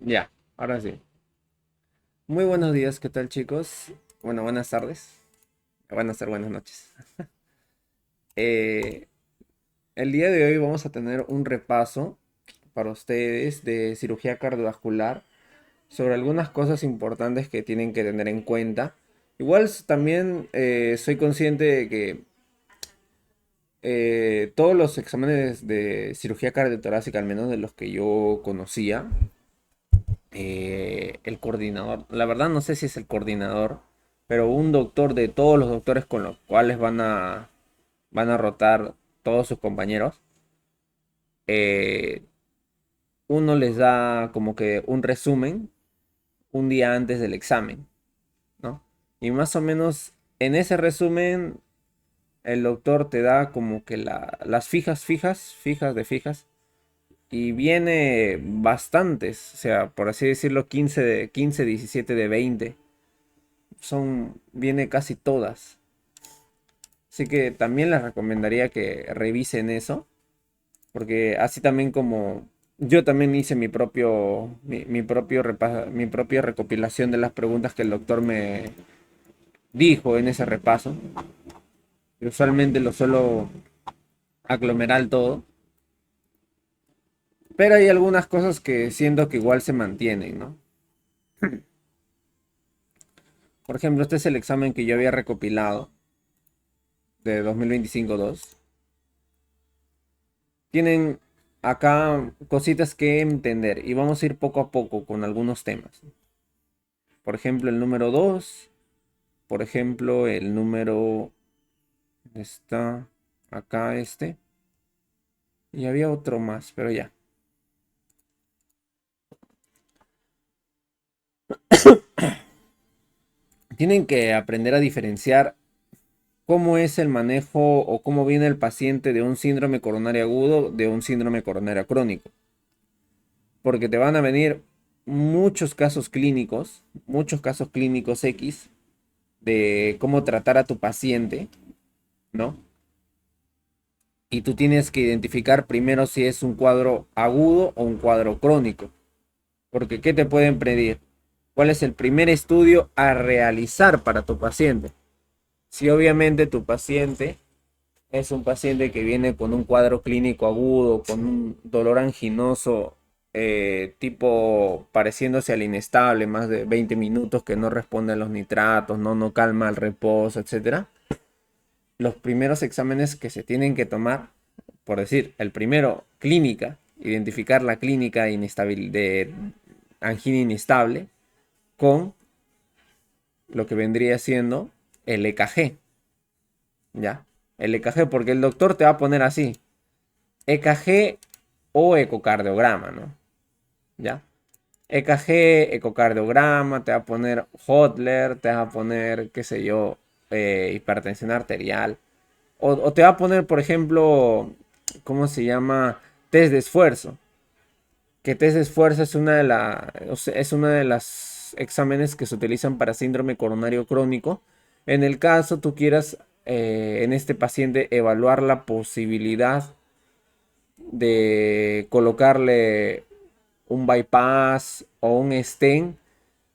Ya, ahora sí. Muy buenos días, ¿qué tal chicos? Bueno, buenas tardes. Van a ser buenas noches. Eh, el día de hoy vamos a tener un repaso para ustedes de cirugía cardiovascular sobre algunas cosas importantes que tienen que tener en cuenta. Igual también soy consciente de que todos los exámenes de cirugía cardiotorácica, al menos de los que yo conocía, el coordinador, la verdad no sé si es el coordinador, pero un doctor de todos los doctores con los cuales van a rotar todos sus compañeros, eh, uno les da como que un resumen un día antes del examen, ¿no? Y más o menos en ese resumen el doctor te da como que las fijas de fijas, y viene bastantes, o sea, por así decirlo, 15 17 de 20 viene casi todas. Así que también les recomendaría que revisen eso, porque así también como yo también hice mi propia recopilación de las preguntas que el doctor me dijo en ese repaso. Y usualmente lo suelo aglomerar todo, pero hay algunas cosas que siento que igual se mantienen, ¿no? Por ejemplo, este es el examen que yo había recopilado de 2025-2. Tienen acá cositas que entender y vamos a ir poco a poco con algunos temas. Por ejemplo, el número 2. Por ejemplo, el número está acá este. Y había otro más, pero ya. Tienen que aprender a diferenciar cómo es el manejo o cómo viene el paciente de un síndrome coronario agudo de un síndrome coronario crónico. Porque te van a venir muchos casos clínicos X de cómo tratar a tu paciente, ¿no? Y tú tienes que identificar primero si es un cuadro agudo o un cuadro crónico. Porque ¿qué te pueden pedir? ¿Cuál es el primer estudio a realizar para tu paciente? Si obviamente tu paciente es un paciente que viene con un cuadro clínico agudo, con un dolor anginoso, tipo pareciéndose al inestable, más de 20 minutos que no responde a los nitratos, no calma el reposo, etcétera. Los primeros exámenes que se tienen que tomar, por decir, el primero, clínica, identificar la clínica de angina inestable con lo que vendría siendo el EKG, ¿ya? El EKG, porque el doctor te va a poner así, EKG o ecocardiograma, ¿no? ¿Ya? EKG, ecocardiograma, te va a poner Hodler, te va a poner, qué sé yo, hipertensión arterial. O te va a poner, por ejemplo, ¿cómo se llama? Test de esfuerzo. Que test de esfuerzo es una de las exámenes que se utilizan para síndrome coronario crónico. En el caso tú quieras, en este paciente, evaluar la posibilidad de colocarle un bypass o un stent,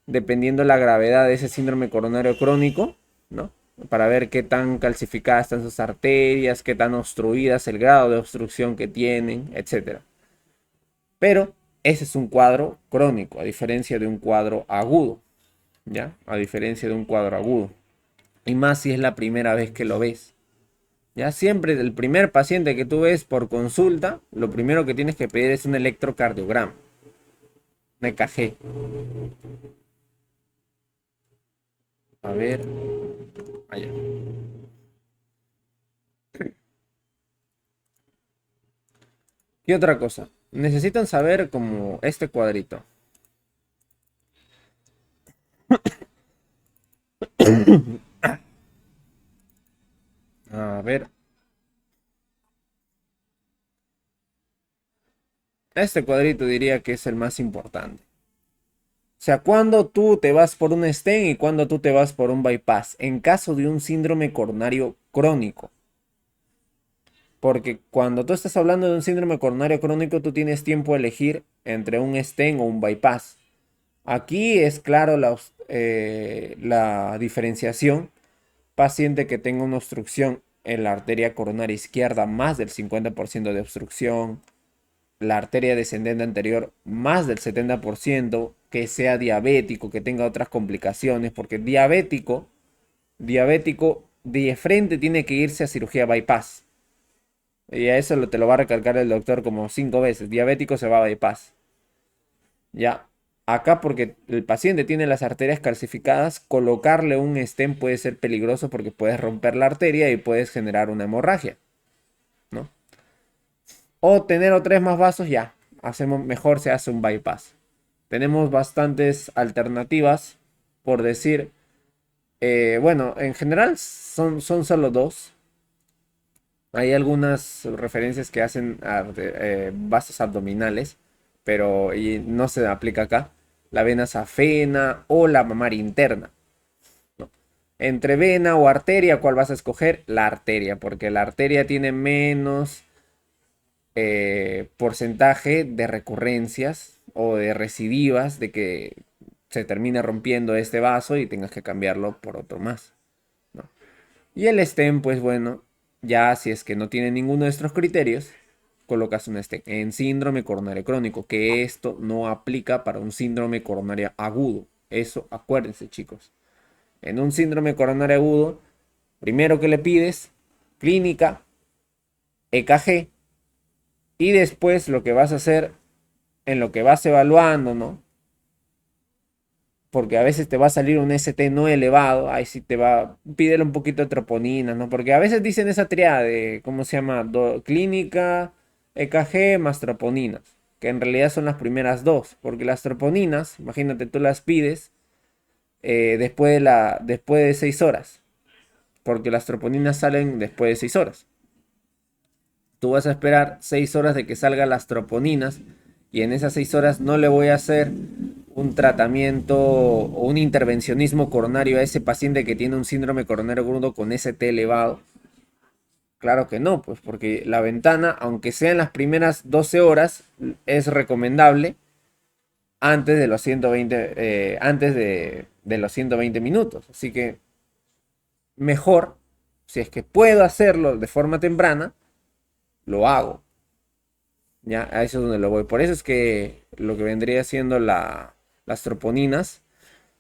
dependiendo la gravedad de ese síndrome coronario crónico, ¿no? Para ver qué tan calcificadas están sus arterias, qué tan obstruidas, el grado de obstrucción que tienen, etcétera. Pero ese es un cuadro crónico, a diferencia de un cuadro agudo, ¿ya? A diferencia de un cuadro agudo. Y más si es la primera vez que lo ves. Ya siempre el primer paciente que tú ves por consulta, lo primero que tienes que pedir es un electrocardiograma, un EKG. A ver, allá. ¿Qué otra cosa? Necesitan saber como este cuadrito. A ver, este cuadrito diría que es el más importante. O sea, cuando tú te vas por un stent y cuando tú te vas por un bypass, en caso de un síndrome coronario crónico. Porque cuando tú estás hablando de un síndrome coronario crónico, tú tienes tiempo a elegir entre un stent o un bypass. Aquí es claro la diferenciación. Paciente que tenga una obstrucción en la arteria coronaria izquierda, más del 50% de obstrucción, la arteria descendente anterior, más del 70%, que sea diabético, que tenga otras complicaciones, porque diabético de frente tiene que irse a cirugía bypass. Y a eso te lo va a recalcar el doctor como 5 veces. Diabético se va a bypass. Ya. Acá porque el paciente tiene las arterias calcificadas, colocarle un stent puede ser peligroso porque puedes romper la arteria y puedes generar una hemorragia, ¿no? O tener o tres más vasos, ya. Mejor se hace un bypass. Tenemos bastantes alternativas, por decir. Bueno, en general son solo dos. Hay algunas referencias que hacen vasos abdominales, pero no se aplica acá. La vena safena o la mamaria interna, ¿no? Entre vena o arteria, ¿cuál vas a escoger? La arteria, porque la arteria tiene menos porcentaje de recurrencias o de recidivas de que se termine rompiendo este vaso y tengas que cambiarlo por otro más, ¿no? Y el stent, pues bueno, ya si es que no tiene ninguno de estos criterios, colocas un stent en síndrome coronario crónico, que esto no aplica para un síndrome coronario agudo. Eso acuérdense, chicos. En un síndrome coronario agudo, primero que le pides, clínica, EKG, y después lo que vas a hacer en lo que vas evaluando, ¿no? Porque a veces te va a salir un ST no elevado, ahí sí te va, pídele un poquito de troponina, ¿no? Porque a veces dicen esa triada de, ¿cómo se llama? Clínica, EKG más troponinas, que en realidad son las primeras dos, porque las troponinas, imagínate, tú las pides después de 6 horas, porque las troponinas salen después de 6 horas. Tú vas a esperar 6 horas de que salgan las troponinas y en esas 6 horas no le voy a hacer un tratamiento o un intervencionismo coronario a ese paciente que tiene un síndrome coronario agudo con ST elevado. Claro que no, pues porque la ventana, aunque sea en las primeras 12 horas, es recomendable antes de los 120, de los 120 minutos. Así que mejor, si es que puedo hacerlo de forma temprana, lo hago. Ya, a eso es donde lo voy. Por eso es que lo que vendría siendo las troponinas,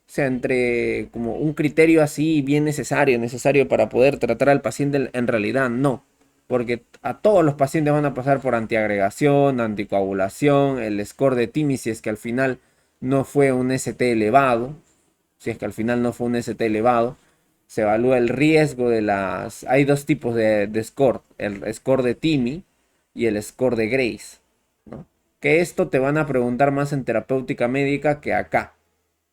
o sea, entre como un criterio así bien necesario para poder tratar al paciente, en realidad no. Porque a todos los pacientes van a pasar por antiagregación, anticoagulación, el score de TIMI si es que al final no fue un ST elevado, si es que al final no fue un ST elevado, se evalúa el riesgo de las... Hay dos tipos de score, el score de TIMI y el score de Grace, ¿no? Que esto te van a preguntar más en terapéutica médica que acá,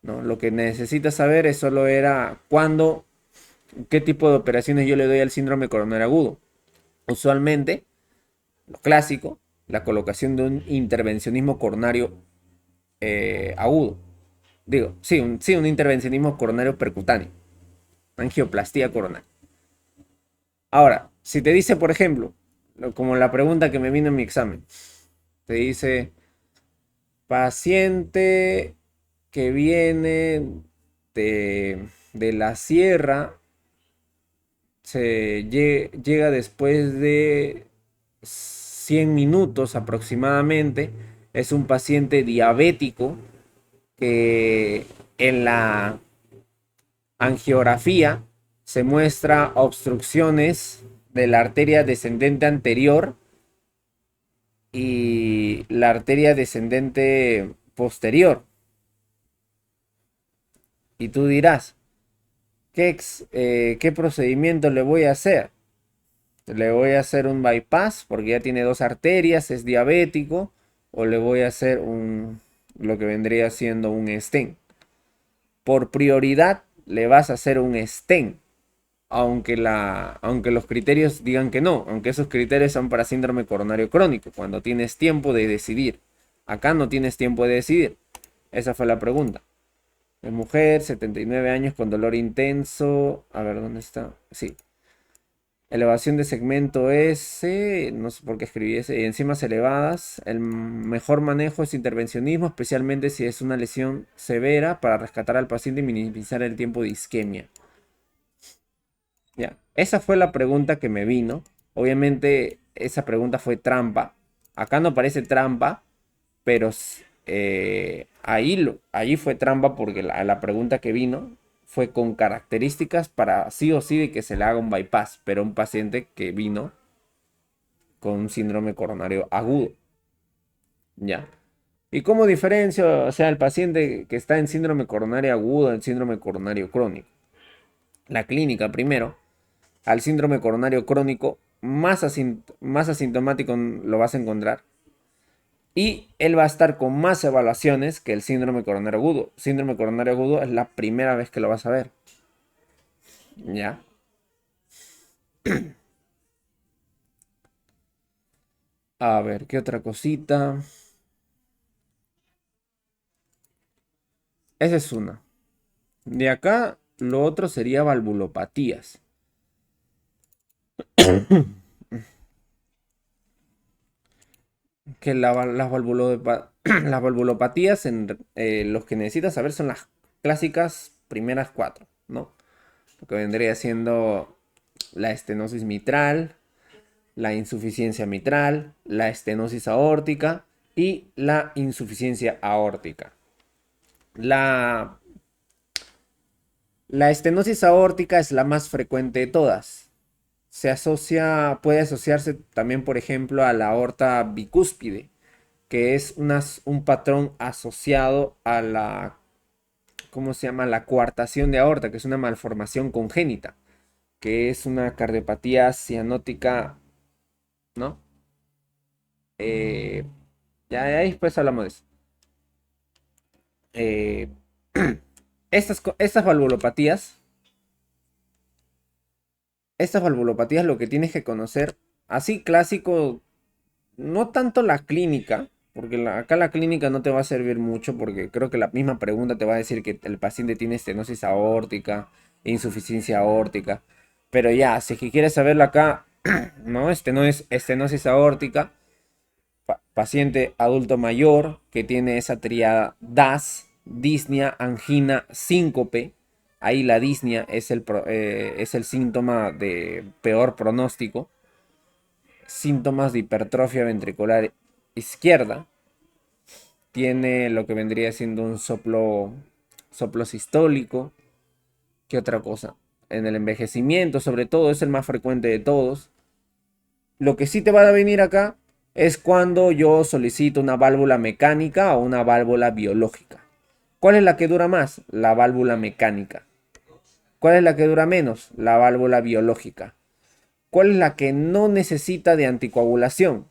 ¿no? Lo que necesitas saber es solo era cuándo, qué tipo de operaciones yo le doy al síndrome coronario agudo. Usualmente, lo clásico, la colocación de un intervencionismo coronario agudo. Digo, sí, un intervencionismo coronario percutáneo. Angioplastía coronaria. Ahora, si te dice, por ejemplo, como la pregunta que me vino en mi examen, te dice, paciente que viene de la sierra, llega después de 100 minutos aproximadamente, es un paciente diabético que en la angiografía se muestra obstrucciones de la arteria descendente anterior y la arteria descendente posterior. Y tú dirás, ¿qué procedimiento le voy a hacer? ¿Le voy a hacer un bypass porque ya tiene dos arterias, es diabético? ¿O le voy a hacer lo que vendría siendo un stent? Por prioridad le vas a hacer un stent, aunque los criterios digan que no, aunque esos criterios son para síndrome coronario crónico, cuando tienes tiempo de decidir. Acá no tienes tiempo de decidir. Esa fue la pregunta. De mujer, 79 años con dolor intenso. A ver, ¿dónde está? Sí. Elevación de segmento S, no sé por qué escribí ese, enzimas elevadas. El mejor manejo es intervencionismo, especialmente si es una lesión severa para rescatar al paciente y minimizar el tiempo de isquemia. Ya, esa fue la pregunta que me vino. Obviamente esa pregunta fue trampa. Acá no parece trampa, pero ahí fue trampa porque la pregunta que vino fue con características para sí o sí de que se le haga un bypass, pero un paciente que vino con un síndrome coronario agudo. Ya. ¿Y cómo diferencio, o sea, el paciente que está en síndrome coronario agudo del síndrome coronario crónico? La clínica primero. Al síndrome coronario crónico más asintomático lo vas a encontrar. Y él va a estar con más evaluaciones que el síndrome coronario agudo. Síndrome coronario agudo es la primera vez que lo vas a ver. ¿Ya? A ver, ¿qué otra cosita? Esa es una. De acá, lo otro sería valvulopatías. Que las valvulopatías, los que necesitas saber son las clásicas primeras cuatro, ¿no? Lo que vendría siendo la estenosis mitral, la insuficiencia mitral, la estenosis aórtica y la insuficiencia aórtica. La, la estenosis aórtica es la más frecuente de todas. Puede asociarse también, por ejemplo, a la aorta bicúspide, que es un patrón asociado a la, ¿cómo se llama? La coartación de aorta, que es una malformación congénita, que es una cardiopatía cianótica, ¿no? Eh, ya ahí después hablamos de eso. Eh, estas valvulopatías lo que tienes que conocer, así clásico, no tanto la clínica, porque acá la clínica no te va a servir mucho, porque creo que la misma pregunta te va a decir que el paciente tiene estenosis aórtica, insuficiencia aórtica, pero ya, si es que quieres saberlo acá, no, estenosis aórtica, paciente adulto mayor que tiene esa tríada DAS, disnea, angina, síncope. Ahí la disnea es el síntoma de peor pronóstico. Síntomas de hipertrofia ventricular izquierda. Tiene lo que vendría siendo un soplo sistólico. ¿Qué otra cosa? En el envejecimiento, sobre todo, es el más frecuente de todos. Lo que sí te va a venir acá es cuando yo solicito una válvula mecánica o una válvula biológica. ¿Cuál es la que dura más? La válvula mecánica. ¿Cuál es la que dura menos? La válvula biológica. ¿Cuál es la que no necesita de anticoagulación?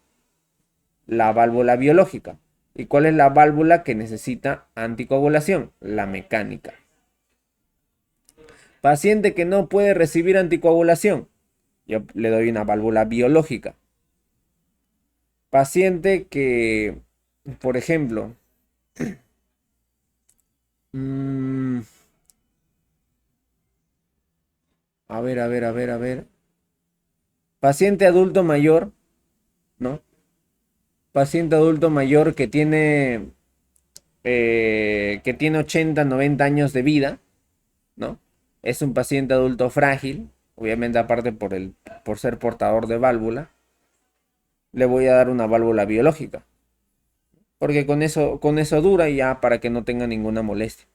La válvula biológica. ¿Y cuál es la válvula que necesita anticoagulación? La mecánica. Paciente que no puede recibir anticoagulación. Yo le doy una válvula biológica. Paciente que, por ejemplo, mm, a ver, a ver, a ver, a ver. Paciente adulto mayor, ¿no? Paciente adulto mayor que tiene 80, 90 años de vida, ¿no? Es un paciente adulto frágil, obviamente aparte por ser portador de válvula, le voy a dar una válvula biológica, porque con eso dura ya para que no tenga ninguna molestia.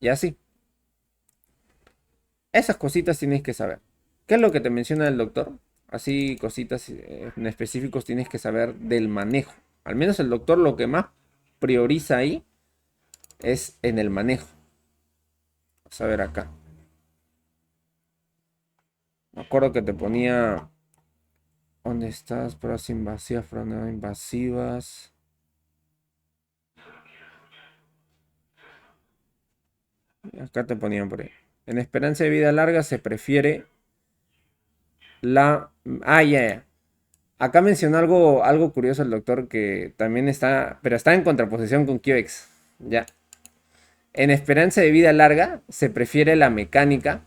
Y así, esas cositas tienes que saber. ¿Qué es lo que te menciona el doctor? Así cositas en específicos tienes que saber del manejo. Al menos el doctor lo que más prioriza ahí es en el manejo. Vamos a ver acá. Me acuerdo que te ponía. ¿Dónde estás? Pruebas invasivas, pruebas no invasivas. Acá te ponían por ahí. En esperanza de vida larga se prefiere la. Ah, ya, ya. Acá mencionó algo curioso el doctor que también está. Pero está en contraposición con QX. Ya. En esperanza de vida larga se prefiere la mecánica,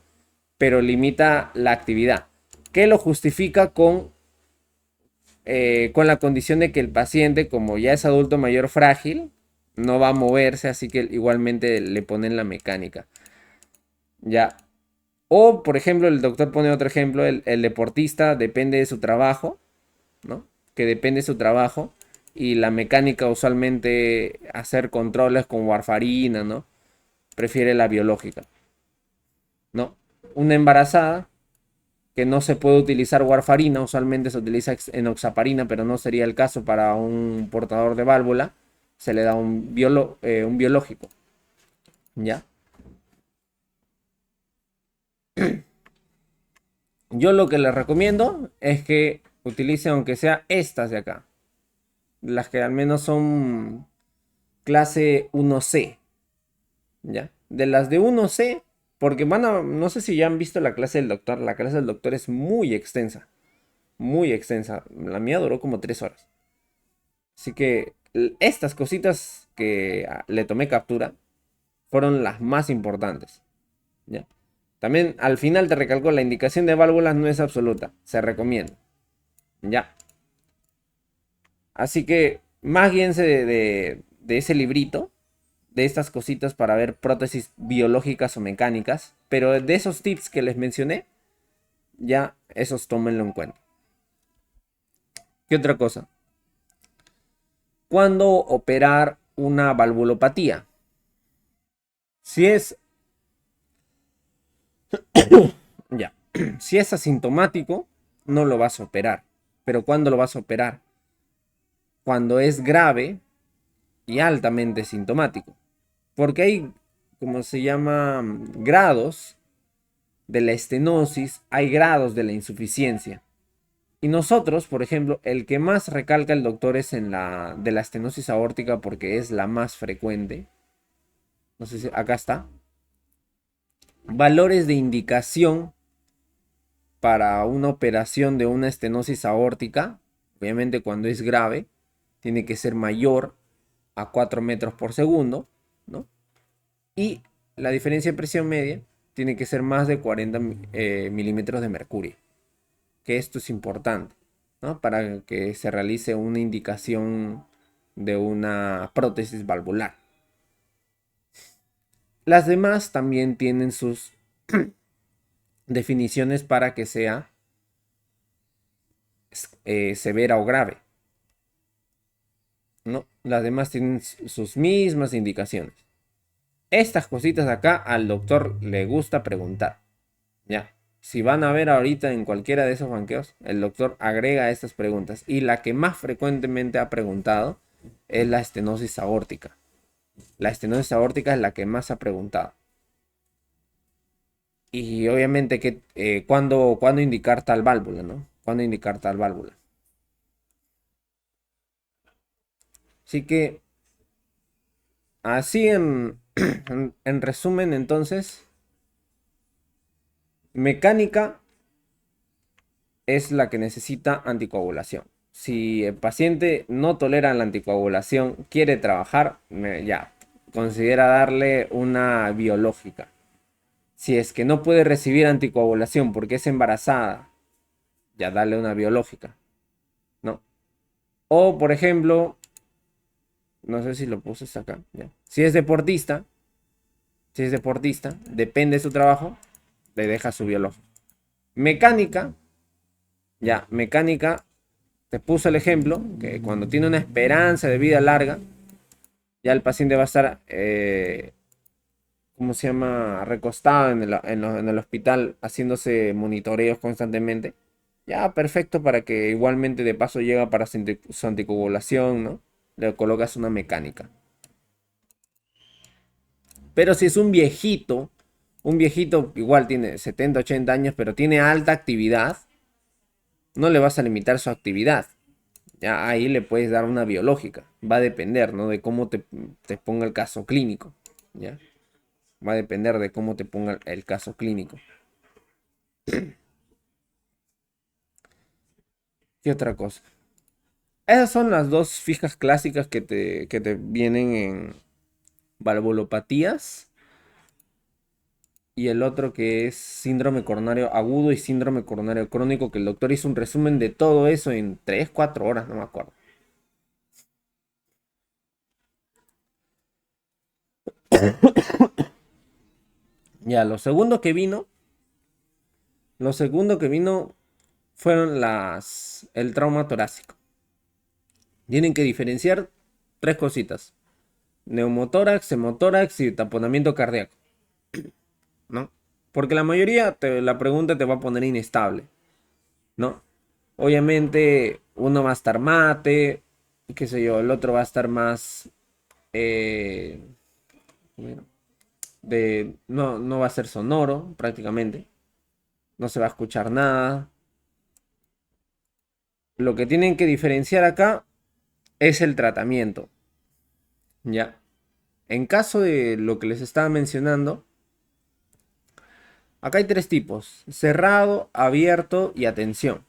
pero limita la actividad. que lo justifica con la condición de que el paciente, como ya es adulto mayor frágil, no va a moverse, así que igualmente le ponen la mecánica. Ya. O, por ejemplo, el doctor pone otro ejemplo, el deportista depende de su trabajo, ¿no? Que depende de su trabajo. Y la mecánica usualmente hacer controles con warfarina, ¿no? Prefiere la biológica, ¿no? Una embarazada que no se puede utilizar warfarina, usualmente se utiliza enoxaparina, pero no sería el caso para un portador de válvula, se le da un biológico, ¿ya? Yo lo que les recomiendo es que utilicen aunque sea estas de acá, las que al menos son clase 1C, ¿ya? De las de 1C, porque no sé si ya han visto la clase del doctor, la clase del doctor es muy extensa, la mía duró como 3 horas. Así que estas cositas que le tomé captura fueron las más importantes, ¿ya? También al final te recalco, la indicación de válvulas no es absoluta, se recomienda, ¿ya? Así que más guíense de ese librito, de estas cositas para ver prótesis biológicas o mecánicas, pero de esos tips que les mencioné, ya esos tómenlo en cuenta. ¿Qué otra cosa? ¿Cuándo operar una valvulopatía? Si es, ya, si es asintomático, no lo vas a operar. Pero ¿cuándo lo vas a operar? Cuando es grave y altamente sintomático. Porque hay, como se llama, grados de la estenosis, hay grados de la insuficiencia. Y nosotros, por ejemplo, el que más recalca el doctor es en la de la estenosis aórtica porque es la más frecuente. No sé si acá está. Valores de indicación para una operación de una estenosis aórtica, obviamente cuando es grave, tiene que ser mayor a 4 metros por segundo, ¿no? Y la diferencia de presión media tiene que ser más de 40 milímetros de mercurio. Que esto es importante, ¿no? Para que se realice una indicación de una prótesis valvular. Las demás también tienen sus definiciones para que sea severa o grave, ¿no? Las demás tienen sus mismas indicaciones. Estas cositas de acá al doctor le gusta preguntar, ¿ya? Si van a ver ahorita en cualquiera de esos banqueos, el doctor agrega estas preguntas. Y la que más frecuentemente ha preguntado es la estenosis aórtica. La estenosis aórtica es la que más ha preguntado. Y obviamente que ¿cuándo indicar tal válvula, ¿no? ¿Cuándo indicar tal válvula? Así que así en resumen entonces, mecánica es la que necesita anticoagulación. Si el paciente no tolera la anticoagulación, quiere trabajar, ya, considera darle una biológica. Si es que no puede recibir anticoagulación porque es embarazada, ya dale una biológica, ¿no? O, por ejemplo, no sé si lo puse acá, ya. Si es deportista, depende de su trabajo, le deja su biológica. Mecánica, ya, mecánica, te puse el ejemplo, que cuando tiene una esperanza de vida larga, ya el paciente va a estar, ¿cómo se llama? Recostado en el hospital, haciéndose monitoreos constantemente. Ya, perfecto para que igualmente de paso llega para su anticoagulación, ¿no? Le colocas una mecánica. Pero si es un viejito igual tiene 70, 80 años, pero tiene alta actividad, no le vas a limitar su actividad. Ya ahí le puedes dar una biológica. Va a depender, ¿no? De cómo te ponga el caso clínico. ¿Ya? Va a depender de cómo te ponga el caso clínico. ¿Qué otra cosa? Esas son las dos fijas clásicas que te vienen en valvulopatías. y el otro que es síndrome coronario agudo y síndrome coronario crónico, que el doctor hizo un resumen de todo eso en 3 4 horas, no me acuerdo. Ya, lo segundo que vino fueron el trauma torácico. Tienen que diferenciar tres cositas: neumotórax, hemotórax y taponamiento cardíaco, ¿no? Porque la mayoría, la pregunta te va a poner inestable, ¿no? Obviamente uno va a estar mate, qué sé yo, el otro va a estar más eh, no, no va a ser sonoro prácticamente, no se va a escuchar nada. Lo que tienen que diferenciar acá es el tratamiento, ¿ya? En caso de lo que les estaba mencionando, acá hay tres tipos: cerrado, abierto y atención.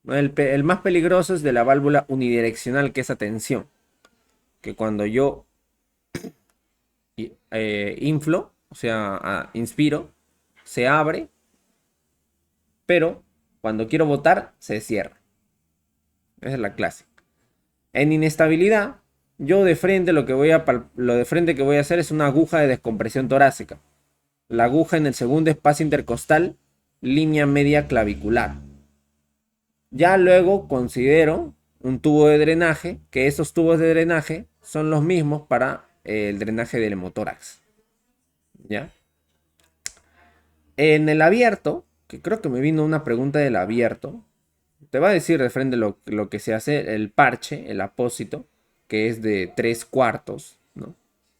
El más peligroso es de la válvula unidireccional, que es atención, que cuando yo inflo, o sea, inspiro, se abre, pero cuando quiero botar, se cierra. Esa es la clase. En inestabilidad, yo de frente lo de frente que voy a hacer es una aguja de descompresión torácica. La aguja en el segundo espacio intercostal, línea media clavicular. Ya luego considero un tubo de drenaje, que esos tubos de drenaje son los mismos para el drenaje del hemotórax. ¿Ya? En el abierto, que creo que me vino una pregunta del abierto, te va a decir de frente lo que se hace: el parche, el apósito, que es de 3 cuartos, ¿no?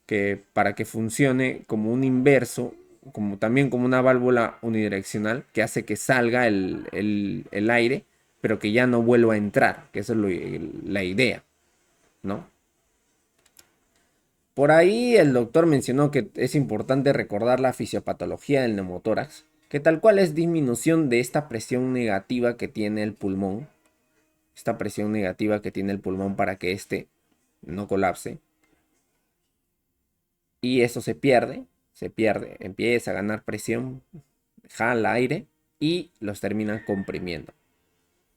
Que para que funcione como un inverso, como también como una válvula unidireccional, que hace que salga el aire, pero que ya no vuelva a entrar, que esa es la idea, ¿no? Por ahí el doctor mencionó que es importante recordar la fisiopatología del neumotórax, que tal cual es disminución de esta presión negativa que tiene el pulmón, esta presión negativa que tiene el pulmón para que éste no colapse. Y eso se pierde, empieza a ganar presión, jala aire y los terminan comprimiendo.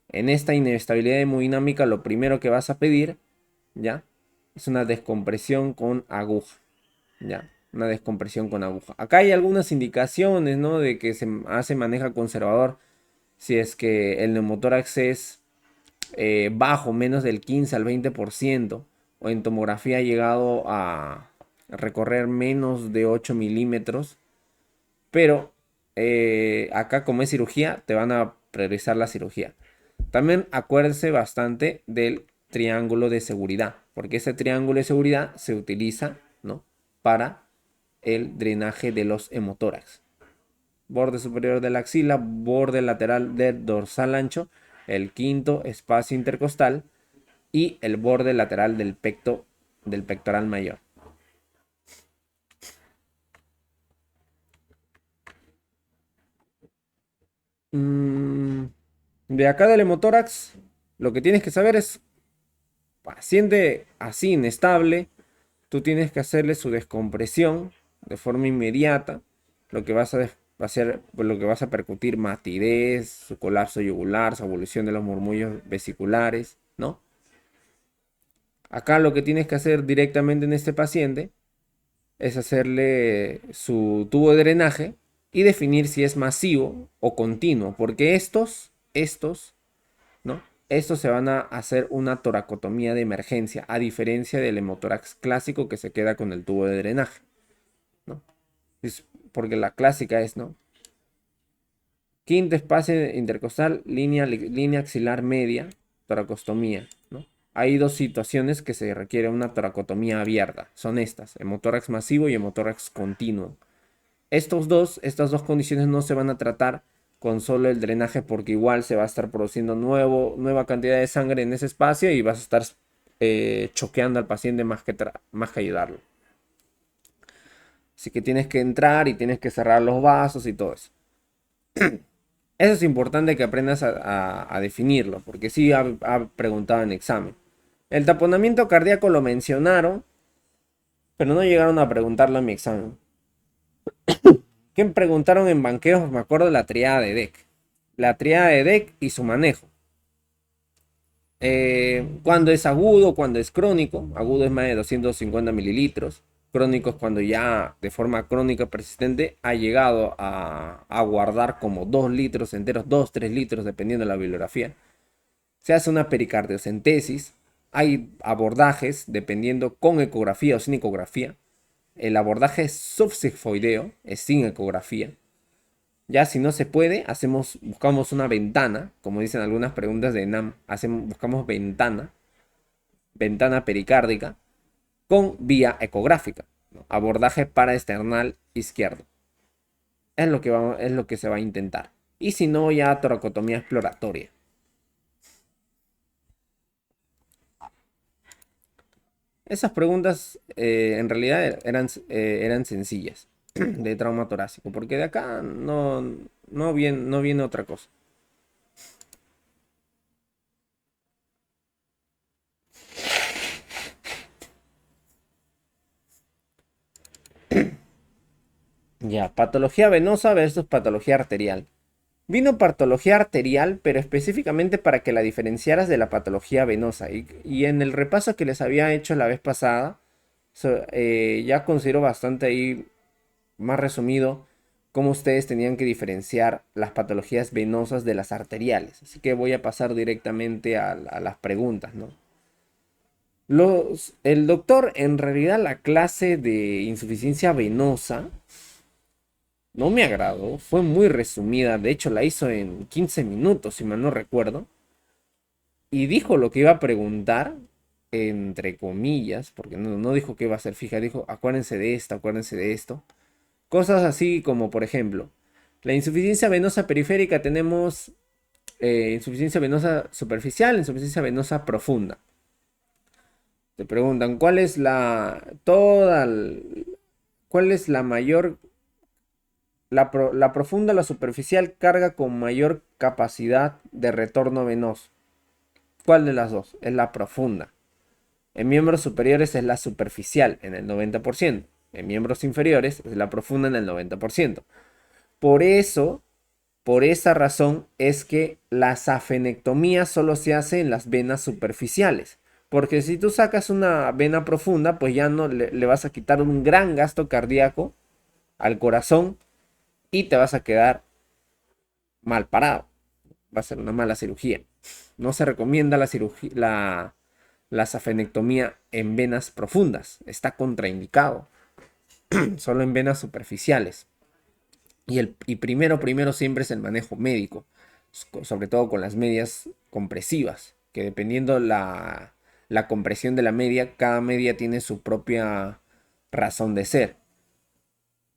En esta inestabilidad hemodinámica, lo primero que vas a pedir, ¿ya? Es una descompresión con aguja, ¿ya? Una descompresión con aguja. Acá hay algunas indicaciones, ¿no? De que se hace manejo conservador si es que el neumotórax es bajo, menos del 15 al 20%, o en tomografía ha llegado a recorrer menos de 8 milímetros. Pero acá, como es cirugía, te van a priorizar la cirugía. También acuérdense bastante del triángulo de seguridad, porque ese triángulo de seguridad se utiliza, ¿no?, para el drenaje de los hemotórax: borde superior de la axila, borde lateral del dorsal ancho, el quinto espacio intercostal y el borde lateral del pectoral mayor. De acá del hemotórax, lo que tienes que saber es: paciente así inestable, tú tienes que hacerle su descompresión de forma inmediata. Lo que vas a hacer, lo que vas a percutir: matidez, su colapso yugular, su evolución de los murmullos vesiculares, ¿no? Acá lo que tienes que hacer directamente en este paciente es hacerle su tubo de drenaje y definir si es masivo o continuo, porque ¿no? Estos se van a hacer una toracotomía de emergencia, a diferencia del hemotórax clásico, que se queda con el tubo de drenaje, ¿no? Es porque la clásica es, ¿no?, quinto espacio intercostal, línea axilar media, toracostomía, ¿no? Hay dos situaciones que se requiere una toracotomía abierta. Son estas: hemotórax masivo y hemotórax continuo. Estas dos condiciones no se van a tratar con solo el drenaje, porque igual se va a estar produciendo nueva cantidad de sangre en ese espacio y vas a estar choqueando al paciente más que ayudarlo. Así que tienes que entrar y tienes que cerrar los vasos y todo eso. Eso es importante que aprendas a definirlo, porque sí ha preguntado en examen. El taponamiento cardíaco lo mencionaron, pero no llegaron a preguntarlo en mi examen. ¿Qué me preguntaron en banqueos? Me acuerdo de la triada de Deck. La triada de Deck y su manejo. Cuando es agudo, cuando es crónico. Agudo es más de 250 mililitros. Crónico es cuando ya de forma crónica persistente ha llegado a guardar como 2 litros enteros, 2, 3 litros, dependiendo de la bibliografía. Se hace una pericardiocentesis. Hay abordajes, dependiendo con ecografía o sin ecografía. El abordaje es subsigfoideo, es sin ecografía. Ya si no se puede, buscamos una ventana, como dicen algunas preguntas de ENAM, buscamos ventana pericárdica con vía ecográfica, ¿no? Abordaje paraesternal izquierdo. Es lo que se va a intentar. Y si no, ya toracotomía exploratoria. Esas preguntas en realidad eran sencillas de trauma torácico, porque de acá no viene otra cosa. Ya, patología venosa versus patología arterial. Vino patología arterial, pero específicamente para que la diferenciaras de la patología venosa. Y en el repaso que les había hecho la vez pasada, ya considero bastante ahí más resumido cómo ustedes tenían que diferenciar las patologías venosas de las arteriales. Así que voy a pasar directamente a las preguntas, ¿no? El doctor, en realidad, la clase de insuficiencia venosa no me agradó, fue muy resumida, de hecho la hizo en 15 minutos, si mal no recuerdo, y dijo lo que iba a preguntar, entre comillas, porque no dijo que iba a ser fija, dijo acuérdense de esto, acuérdense de esto. Cosas así como, por ejemplo, la insuficiencia venosa periférica tenemos insuficiencia venosa superficial, insuficiencia venosa profunda. Te preguntan, ¿cuál es la mayor la profunda, la superficial carga con mayor capacidad de retorno venoso? ¿Cuál de las dos? Es la profunda. En miembros superiores es la superficial en el 90%. En miembros inferiores es la profunda en el 90%. Por eso, por esa razón es que la safenectomía solo se hace en las venas superficiales. Porque si tú sacas una vena profunda, pues ya no le vas a quitar un gran gasto cardíaco al corazón y te vas a quedar mal parado. Va a ser una mala cirugía. No se recomienda la safenectomía en venas profundas. Está contraindicado. Solo en venas superficiales. Y primero siempre es el manejo médico. Sobre todo con las medias compresivas. Que dependiendo la compresión de la media, cada media tiene su propia razón de ser.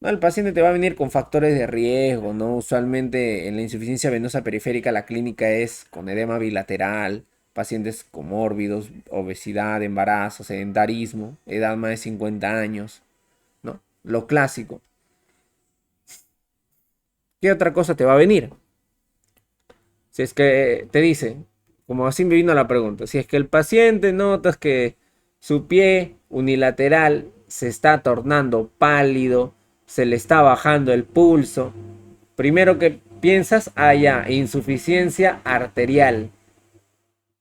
El paciente te va a venir con factores de riesgo, ¿no? Usualmente en la insuficiencia venosa periférica la clínica es con edema bilateral, pacientes comórbidos, obesidad, embarazo, sedentarismo, edad más de 50 años, ¿no? Lo clásico. ¿Qué otra cosa te va a venir? Si es que te dice, como así me vino la pregunta, si es que el paciente notas que su pie unilateral se está tornando pálido, se le está bajando el pulso, primero que piensas, haya insuficiencia arterial,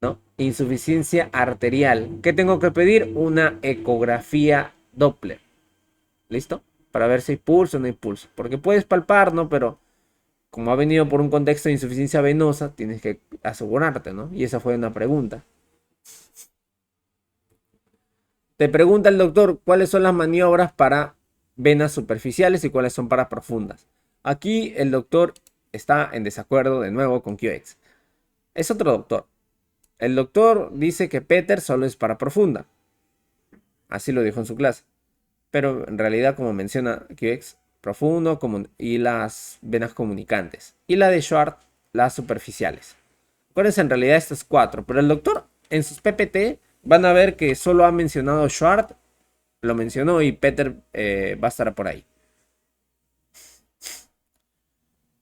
¿no? Insuficiencia arterial. ¿Qué tengo que pedir? Una ecografía Doppler. ¿Listo? Para ver si hay pulso o no hay pulso. Porque puedes palpar, ¿no? Pero como ha venido por un contexto de insuficiencia venosa, tienes que asegurarte, ¿no? Y esa fue una pregunta. Te pregunta el doctor cuáles son las maniobras para venas superficiales y cuáles son para profundas. Aquí el doctor está en desacuerdo de nuevo con QX. Es otro doctor. El doctor dice que Peter solo es para profunda. Así lo dijo en su clase. Pero en realidad, como menciona QX, profundo y las venas comunicantes. Y la de Schwartz, las superficiales. Acuérdense en realidad estas cuatro. Pero el doctor en sus PPT van a ver que solo ha mencionado Schwartz. Lo mencionó y Peter va a estar por ahí.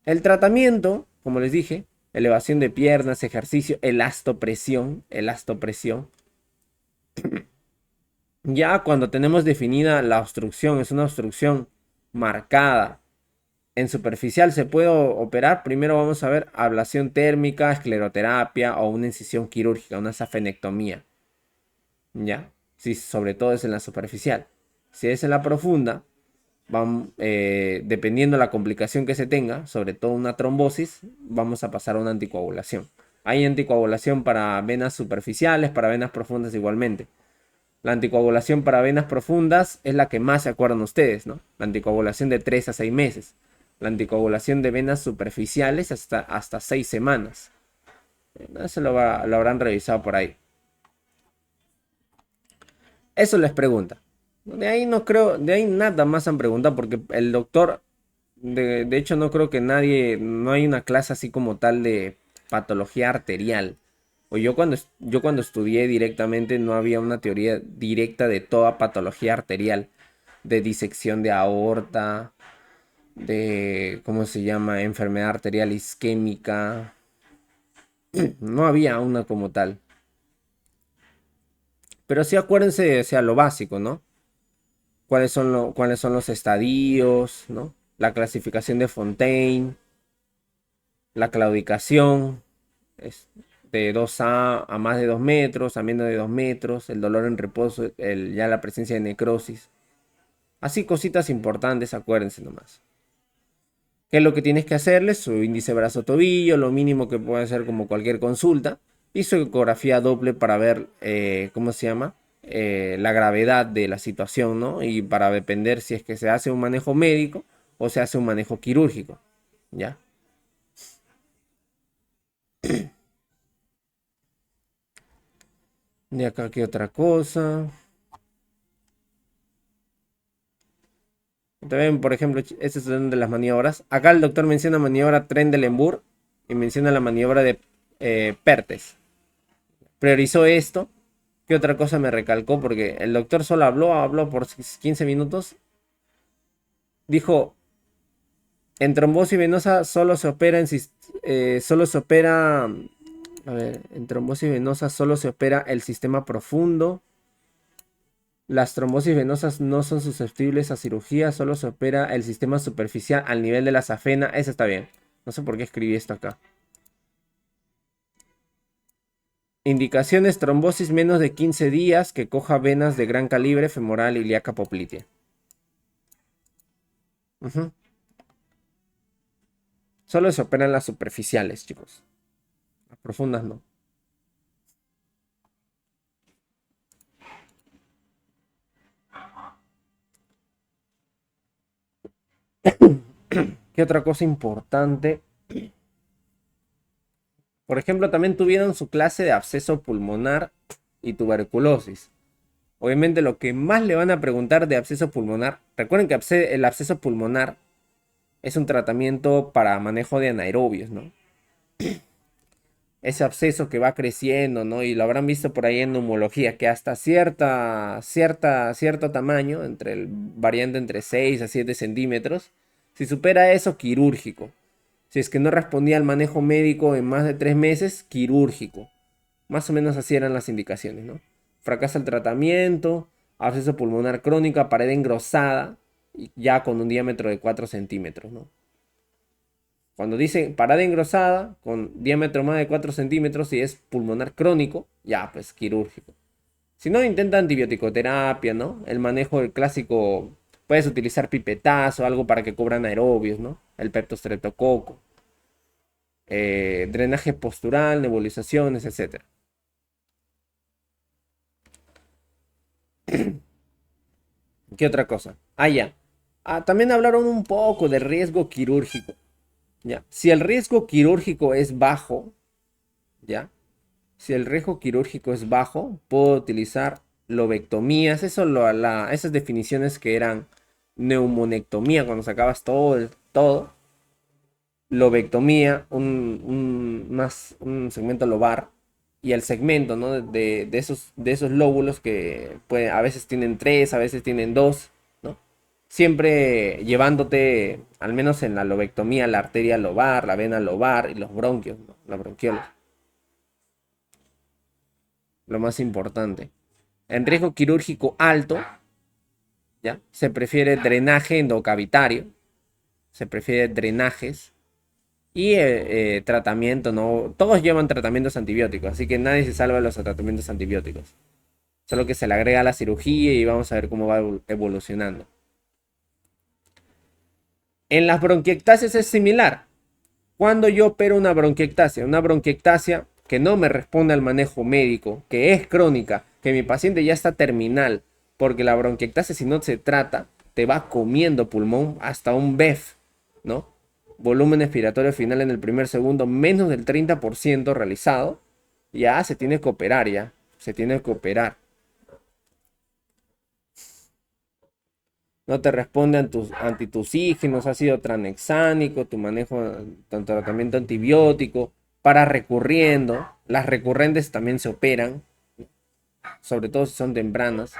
El tratamiento, como les dije, elevación de piernas, ejercicio, elastopresión. Ya cuando tenemos definida la obstrucción, es una obstrucción marcada, En superficial se puede operar. Primero vamos a ver ablación térmica, escleroterapia o una incisión quirúrgica, una safenectomía. ¿Ya? Si sobre todo es en la superficial. Si es en la profunda, dependiendo la complicación que se tenga, sobre todo una trombosis, vamos a pasar a una anticoagulación. Hay anticoagulación para venas superficiales, para venas profundas igualmente. La anticoagulación para venas profundas es la que más se acuerdan ustedes, ¿no? La anticoagulación de 3 a 6 meses. La anticoagulación de venas superficiales hasta 6 semanas. Eso lo habrán revisado por ahí. Eso les pregunta. De ahí no creo, de ahí nada más han preguntado porque el doctor, de hecho no creo que nadie, no hay una clase así como tal de patología arterial. O yo cuando estudié directamente no había una teoría directa de toda patología arterial, de disección de aorta, de, ¿cómo se llama? Enfermedad arterial isquémica. No había una como tal. Pero sí acuérdense, o sea, lo básico, ¿no? Cuáles son los estadios, ¿no? La clasificación de Fontaine, la claudicación, es de 2A a más de 2 metros, a menos de 2 metros, el dolor en reposo, ya la presencia de necrosis. Así cositas importantes, acuérdense nomás. ¿Qué es lo que tienes que hacerle? Su índice brazo-tobillo, lo mínimo que puede hacer como cualquier consulta, y su ecografía doble para ver, ¿cómo se llama? La gravedad de la situación, ¿no? Y para depender si es que se hace un manejo médico o se hace un manejo quirúrgico, ¿ya? De acá, ¿qué otra cosa? También, por ejemplo, este es una de las maniobras. Acá el doctor menciona maniobra Trendelenburg y menciona la maniobra de Perthes. Priorizó esto. ¿Qué otra cosa me recalcó? Porque el doctor solo habló por 15 minutos. Dijo, en trombosis venosa solo se opera solo se opera, a ver, en trombosis venosa solo se opera el sistema profundo. Las trombosis venosas no son susceptibles a cirugía, solo se opera el sistema superficial al nivel de la safena. Eso está bien. No sé por qué escribí esto acá. Indicaciones: trombosis menos de 15 días que coja venas de gran calibre femoral ilíaca poplitea. Solo se operan las superficiales, chicos. Las profundas no. ¿Qué otra cosa importante? Por ejemplo, también tuvieron su clase de absceso pulmonar y tuberculosis. Obviamente lo que más le van a preguntar de absceso pulmonar, recuerden que el absceso pulmonar es un tratamiento para manejo de anaerobios, ¿no? Ese absceso que va creciendo, ¿no? Y lo habrán visto por ahí en neumología, que hasta cierto tamaño, variante entre 6 a 7 centímetros, si supera eso, quirúrgico. Si es que no respondía al manejo médico en más de 3 meses, quirúrgico. Más o menos así eran las indicaciones, ¿no? Fracasa el tratamiento, absceso pulmonar crónica, pared engrosada, y ya con un diámetro de 4 centímetros, ¿no? Cuando dice parada engrosada, con diámetro más de 4 centímetros, y es pulmonar crónico, ya, pues quirúrgico. Si no, intenta antibiótico-terapia, ¿no? El manejo del clásico, puedes utilizar pipetazo, algo para que cubran aerobios, ¿no? El peptostreptococo. Drenaje postural, nebulizaciones, etc. ¿Qué otra cosa? Ah, ya. También hablaron un poco de riesgo quirúrgico. ¿Ya? Si el riesgo quirúrgico es bajo, ¿ya? Si el riesgo quirúrgico es bajo, puedo utilizar lobectomías. Esas definiciones que eran neumonectomía, cuando sacabas todo. Lobectomía, un segmento lobar. Y el segmento, ¿no? De esos lóbulos que a veces tienen tres, a veces tienen dos, ¿no? Siempre llevándote, al menos en la lobectomía, la arteria lobar, la vena lobar y los bronquios, ¿no? La bronquiola. Lo más importante. En riesgo quirúrgico alto, ¿ya? Se prefiere drenaje endocavitario, se prefiere drenajes y tratamiento, ¿no? Todos llevan tratamientos antibióticos, así que nadie se salva de los tratamientos antibióticos. Solo que se le agrega la cirugía y vamos a ver cómo va evolucionando. En las bronquiectasias es similar. Cuando yo opero una bronquiectasia que no me responde al manejo médico, que es crónica, que mi paciente ya está terminal, porque la bronquiectasia si no se trata, te va comiendo pulmón hasta un BEF, ¿no? Volumen expiratorio final en el primer segundo, menos del 30% realizado, ya se tiene que operar, ya. Se tiene que operar. No te responden tus antitusígenos, ácido tranexánico, tu manejo, tu tratamiento antibiótico, para recurriendo. Las recurrentes también se operan, sobre todo si son tempranas.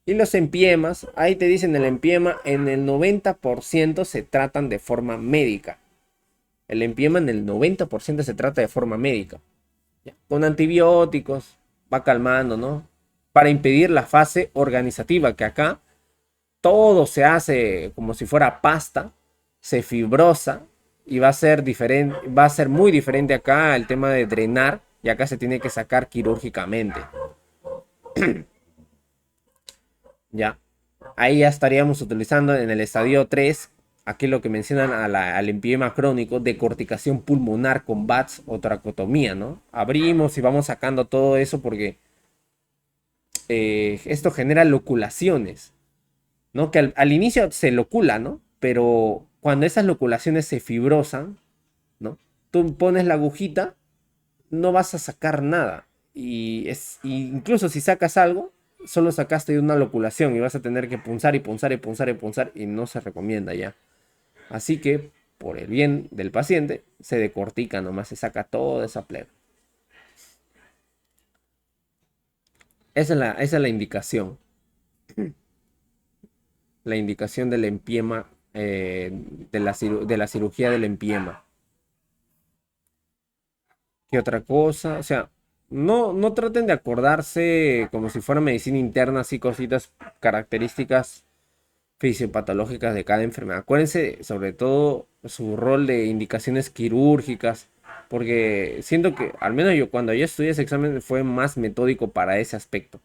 Y los empiemas, ahí te dicen el empiema, en el 90% se tratan de forma médica. El empiema en el 90% se trata de forma médica. ¿Ya? Con antibióticos, va calmando, ¿no? Para impedir la fase organizativa, que acá todo se hace como si fuera pasta, se fibrosa y va a ser diferente, va a ser muy diferente acá el tema de drenar y acá se tiene que sacar quirúrgicamente. Ya, ahí ya estaríamos utilizando en el estadio 3, aquí lo que mencionan al empiema crónico, decorticación pulmonar con VATS o tracotomía, ¿no? Abrimos y vamos sacando todo eso porque esto genera loculaciones. ¿No? Que al inicio se locula, ¿no? Pero cuando esas loculaciones se fibrosan, ¿no? Tú pones la agujita, no vas a sacar nada. Y incluso si sacas algo, solo sacaste de una loculación y vas a tener que punzar y punzar y punzar y punzar y no se recomienda ya. Así que, por el bien del paciente, se decortica nomás, se saca toda esa plebe. Esa es la indicación. La indicación del empiema, de la cirugía del empiema. ¿Qué otra cosa? O sea, no traten de acordarse como si fuera medicina interna, así cositas, características fisiopatológicas de cada enfermedad. Acuérdense sobre todo su rol de indicaciones quirúrgicas, porque siento que, al menos yo cuando yo estudié ese examen fue más metódico para ese aspecto.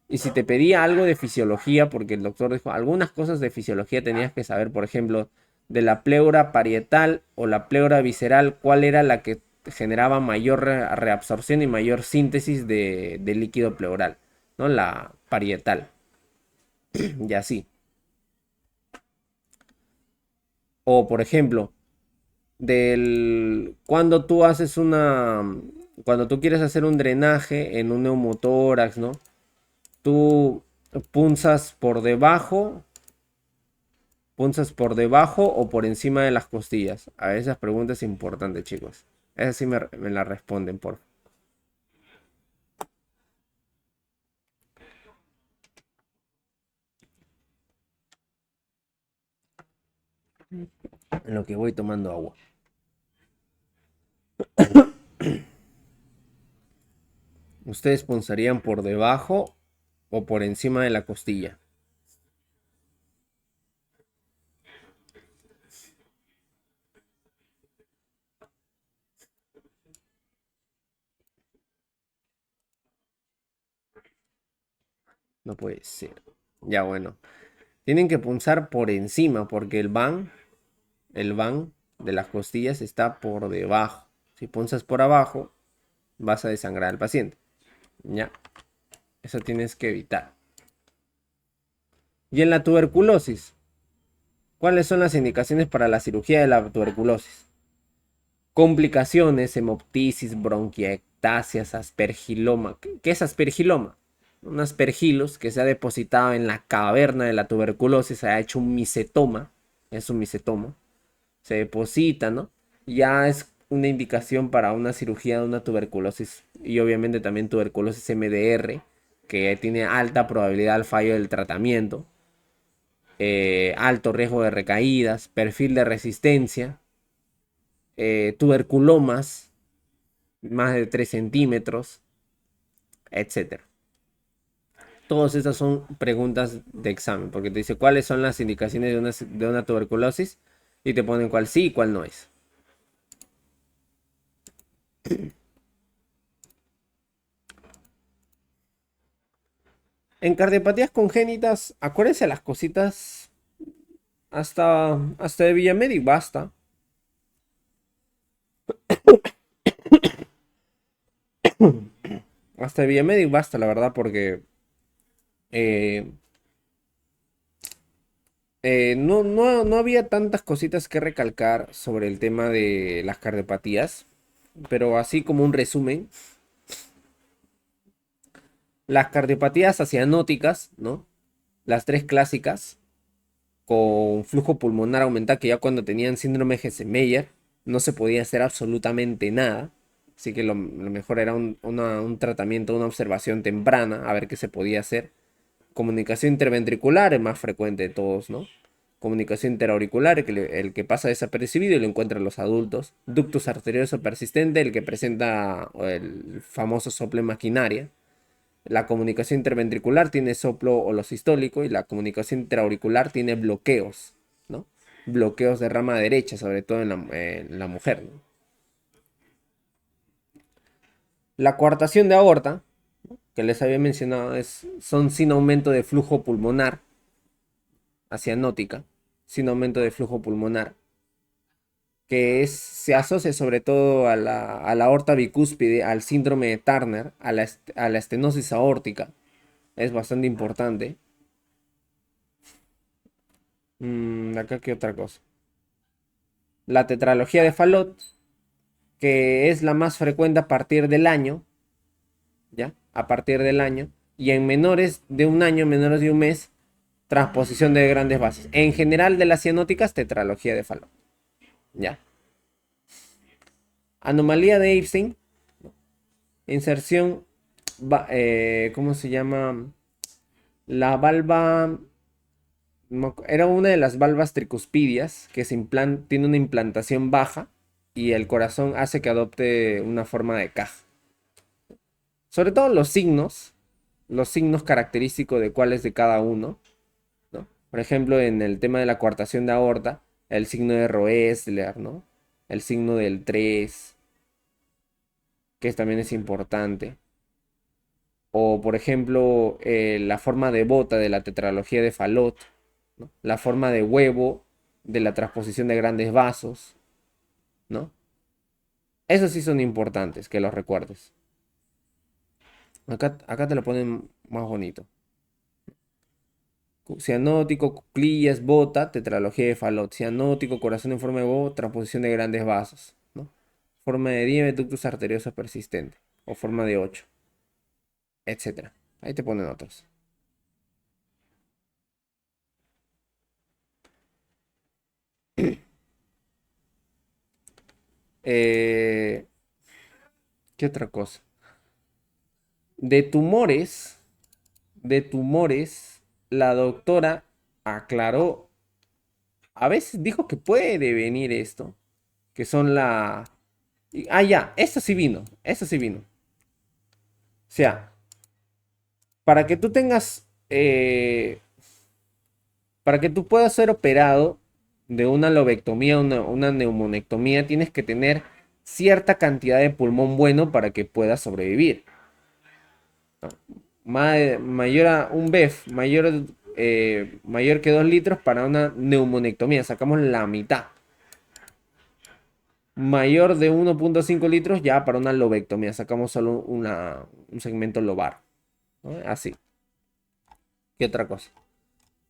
Y si te pedía algo de fisiología, porque el doctor dijo algunas cosas de fisiología tenías que saber, por ejemplo, de la pleura parietal o la pleura visceral, cuál era la que generaba mayor reabsorción y mayor síntesis de líquido pleural, ¿no? La parietal. Y así. O, por ejemplo, cuando tú quieres hacer un drenaje en un neumotórax, ¿no? Tú punzas por debajo ¿Punzas por debajo o por encima de las costillas? A esas preguntas es importante, chicos. Esas sí me la responden, por favor. En lo que voy tomando agua. ¿Ustedes punzarían por debajo o por encima de la costilla? No puede ser. Ya bueno. Tienen que punzar por encima porque el van de las costillas está por debajo. Si punzas por abajo, vas a desangrar al paciente. Ya. Eso tienes que evitar. Y en la tuberculosis, ¿cuáles son las indicaciones para la cirugía de la tuberculosis? Complicaciones, hemoptisis, bronquiectasias, aspergiloma. ¿Qué es aspergiloma? Un aspergillus que se ha depositado en la caverna de la tuberculosis, se ha hecho un micetoma. Es un micetoma. Se deposita, ¿no? Ya es una indicación para una cirugía de una tuberculosis. Y obviamente también tuberculosis MDR, que tiene alta probabilidad al fallo del tratamiento. Alto riesgo de recaídas, perfil de resistencia, tuberculomas, más de 3 centímetros, etcétera. Todas estas son preguntas de examen, porque te dice cuáles son las indicaciones de una tuberculosis y te ponen cuál sí y cuál no es. En cardiopatías congénitas, acuérdense las cositas hasta de Villamedic basta. Hasta de Villamedic basta, la verdad, porque eh, no había tantas cositas que recalcar sobre el tema de las cardiopatías, pero así como un resumen, las cardiopatías acianóticas, ¿no? Las tres clásicas, con flujo pulmonar aumentado, que ya cuando tenían síndrome Hesse-Meyer no se podía hacer absolutamente nada. Así que lo mejor era un tratamiento, una observación temprana, a ver qué se podía hacer. Comunicación interventricular es más frecuente de todos, ¿no? Comunicación interauricular, el que pasa desapercibido y lo encuentran los adultos. Ductus arterioso persistente, el que presenta el famoso sople maquinaria. La comunicación interventricular tiene soplo holosistólico y la comunicación intraauricular tiene bloqueos, ¿no? Bloqueos de rama derecha, sobre todo en la mujer, ¿no? La coartación de aorta, que les había mencionado, son sin aumento de flujo pulmonar, cianótica, sin aumento de flujo pulmonar, se asocia sobre todo a la aorta bicúspide, al síndrome de Turner, a la estenosis aórtica. Es bastante importante. Acá qué otra cosa. La tetralogía de Fallot, que es la más frecuente a partir del año, ¿ya? A partir del año. Y en menores de un año, menores de un mes, transposición de grandes bases. En general de las cianóticas, tetralogía de Fallot, ¿ya? Anomalía de Epstein, inserción, ¿cómo se llama? La valva, era una de las valvas tricuspidias que tiene una implantación baja y el corazón hace que adopte una forma de caja. Sobre todo los signos característicos de cuál es de cada uno, ¿no? Por ejemplo, en el tema de la coartación de aorta, el signo de Roesler, ¿no? El signo del 3, que también es importante. O, por ejemplo, la forma de bota de la tetralogía de Fallot, ¿no? La forma de huevo de la transposición de grandes vasos, ¿no? Esos sí son importantes, que los recuerdes. Acá te lo ponen más bonito. Cianótico, cuclillas, bota, tetralogía de Fallot. Cianótico, corazón en forma de huevo, transposición de grandes vasos, ¿no? Forma de diémetre, ductus arterioso persistente. O forma de 8, etcétera. Ahí te ponen otros. Eh, ¿Qué otra cosa? De tumores, de tumores, la doctora aclaró, a veces dijo que puede venir esto, que son ya, eso sí vino. O sea, para que tú tengas, para que tú puedas ser operado de una lobectomía o una neumonectomía, tienes que tener cierta cantidad de pulmón bueno para que puedas sobrevivir. Mayor a un BEF, mayor que 2 litros para una neumonectomía, sacamos la mitad. Mayor de 1,5 litros ya para una lobectomía, sacamos solo un segmento lobar, ¿no? Así. ¿Qué otra cosa?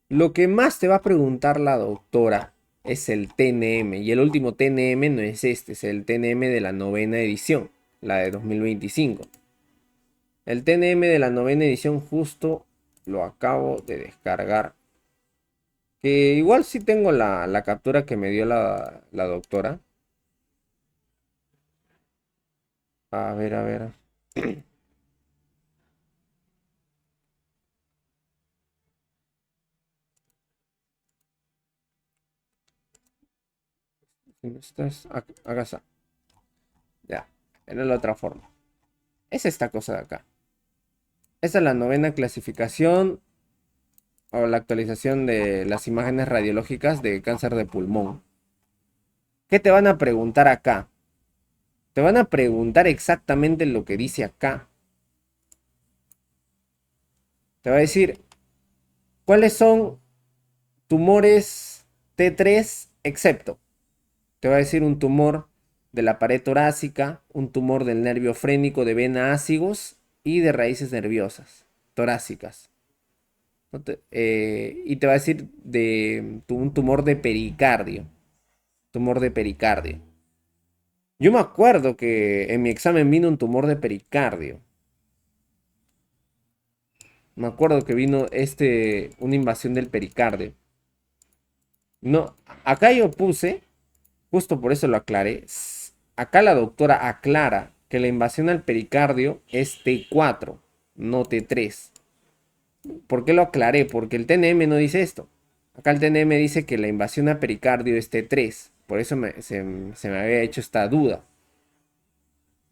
Lo que más te va a preguntar la doctora es el TNM. Y el último TNM no es este, es el TNM de la novena edición, la de 2025. El TNM de la novena edición justo lo acabo de descargar. Que igual sí tengo la captura que me dio la doctora. A ver, a ver. Si no estás, acá está. Ya, era la otra forma. Es esta cosa de acá. Esa es la novena clasificación o la actualización de las imágenes radiológicas de cáncer de pulmón. ¿Qué te van a preguntar acá? Te van a preguntar exactamente lo que dice acá. Te va a decir, ¿cuáles son tumores T3 excepto? Te va a decir un tumor de la pared torácica, un tumor del nervio frénico de vena ácigos y de raíces nerviosas torácicas. Y te va a decir de un tumor de pericardio. Tumor de pericardio. Yo me acuerdo que en mi examen vino un tumor de pericardio. Me acuerdo que vino una invasión del pericardio. No, acá yo puse, justo por eso lo aclaré. Acá la doctora aclara que la invasión al pericardio es T4, no T3. ¿Por qué lo aclaré? Porque el TNM no dice esto. Acá el TNM dice que la invasión al pericardio es T3. Por eso se me había hecho esta duda.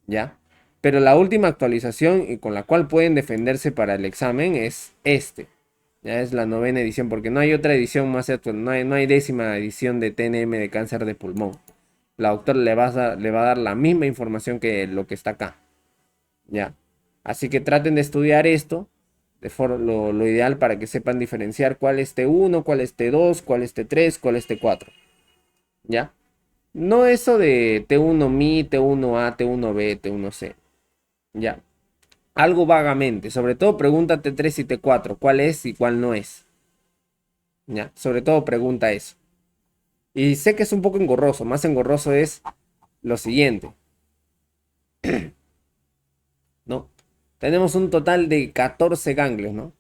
¿Ya? Pero la última actualización y con la cual pueden defenderse para el examen es este. Ya es la novena edición, porque no hay otra edición más actual, no hay décima edición de TNM de cáncer de pulmón. La doctora le va a dar la misma información que lo que está acá. Ya. Así que traten de estudiar esto, lo ideal para que sepan diferenciar cuál es T1, cuál es T2, cuál es T3, cuál es T4. ¿Ya? No eso de T1 Mi, T1A, T1B, T1C. Ya. Algo vagamente. Sobre todo pregunta T3 y T4. ¿Cuál es y cuál no es? Ya. Sobre todo pregunta eso. Y sé que es un poco engorroso. Más engorroso es lo siguiente. ¿No? Tenemos un total de 14 ganglios, ¿no?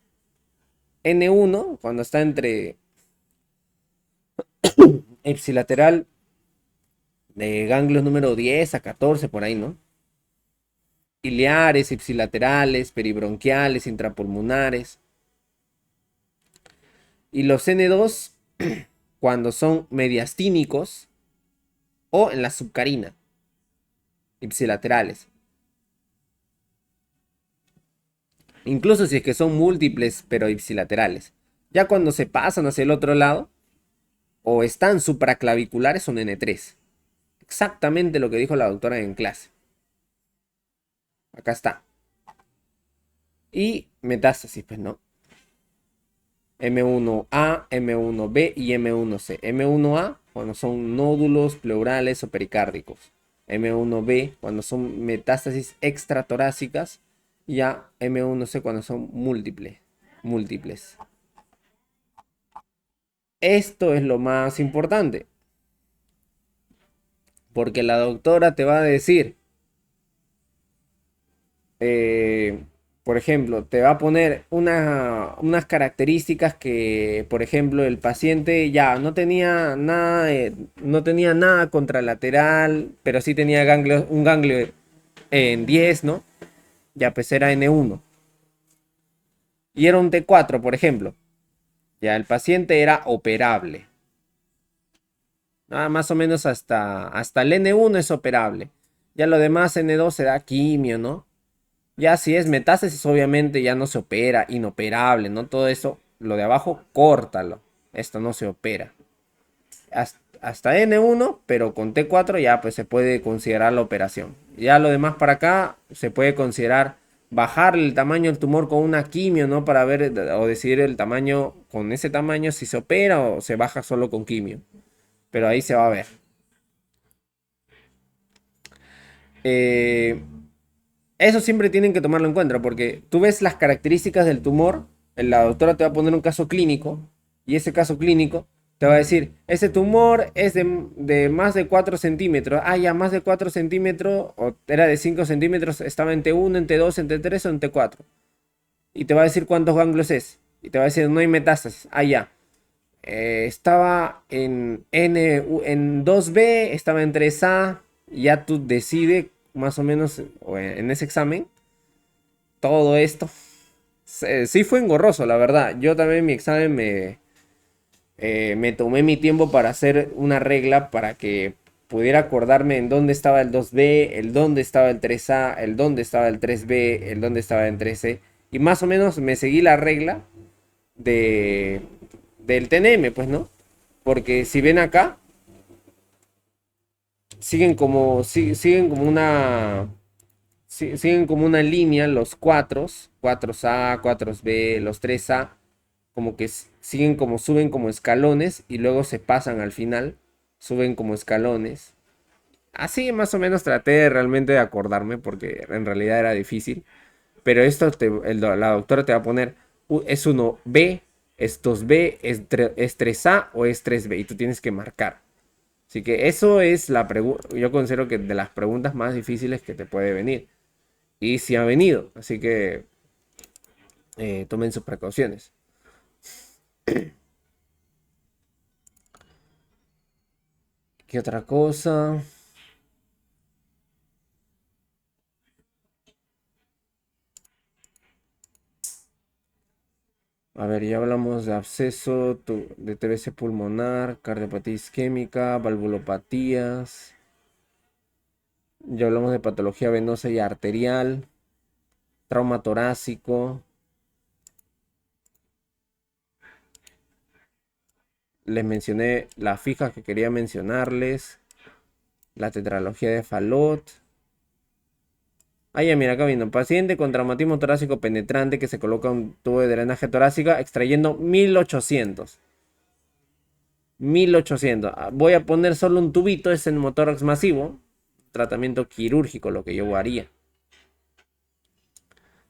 N1, cuando está entre ipsilateral de ganglios número 10 a 14, por ahí, ¿no? Ciliares, ipsilaterales, peribronquiales, intrapulmonares. Y los N2, cuando son mediastínicos o en la subcarina, ipsilaterales. Incluso si es que son múltiples, pero ipsilaterales. Ya cuando se pasan hacia el otro lado, o están supraclaviculares, son N3. Exactamente lo que dijo la doctora en clase. Acá está. Y metástasis, pues, ¿no? M1A, M1B y M1C. M1A cuando son nódulos pleurales o pericárdicos. M1B cuando son metástasis extratorácicas. Y ya M1C cuando son múltiples. Esto es lo más importante. Porque la doctora te va a decir, por ejemplo, te va a poner unas características que, por ejemplo, el paciente ya no tenía nada contralateral, pero sí tenía un ganglio en 10, ¿no? Ya pues era N1. Y era un T4, por ejemplo. Ya el paciente era operable. Nada más o menos hasta el N1 es operable. Ya lo demás N2 será quimio, ¿no? Ya si es metástasis, obviamente ya no se opera, inoperable, ¿no? Todo eso, lo de abajo, córtalo. Esto no se opera. Hasta N1, pero con T4 ya pues se puede considerar la operación. Ya lo demás para acá se puede considerar bajar el tamaño del tumor con una quimio, ¿no? Para ver o decidir el tamaño con ese tamaño si se opera o se baja solo con quimio. Pero ahí se va a ver. Eh, Eso siempre tienen que tomarlo en cuenta porque tú ves las características del tumor, la doctora te va a poner un caso clínico y ese caso clínico te va a decir, ese tumor es de más de 4 centímetros, ya más de 4 centímetros, o era de 5 centímetros, estaba en T1, en T2, en T3 o en T4. Y te va a decir cuántos ganglios es. Y te va a decir, no hay metástasis. Ya. Estaba en 2B, estaba en 3A, ya tú decides más o menos en ese examen todo esto. Sí fue engorroso, la verdad. Yo también en mi examen me tomé mi tiempo para hacer una regla para que pudiera acordarme en dónde estaba el 2B, el dónde estaba el 3A, el dónde estaba el 3B, el dónde estaba el 3C. Y más o menos me seguí la regla del TNM, pues, ¿no? Porque si ven acá, siguen como una siguen como una línea los 4A, 4B, los 3A, como que siguen como suben como escalones y luego se pasan al final, suben como escalones. Así más o menos traté realmente de acordarme porque en realidad era difícil. Pero esto la doctora te va a poner, es 1B, es 2B, es 3A o es 3B y tú tienes que marcar. Así que eso es la pregunta, yo considero que de las preguntas más difíciles que te puede venir. Y sí ha venido, así que tomen sus precauciones. ¿Qué otra cosa? A ver, ya hablamos de absceso, de TBC pulmonar, cardiopatía isquémica, valvulopatías. Ya hablamos de patología venosa y arterial, trauma torácico. Les mencioné las fijas que quería mencionarles, la tetralogía de Fallot. Ah, ya, mira, acá viendo. Paciente con traumatismo torácico penetrante que se coloca un tubo de drenaje torácica extrayendo 1800. 1800. Voy a poner solo un tubito, es pneumotórax masivo. Tratamiento quirúrgico, lo que yo haría.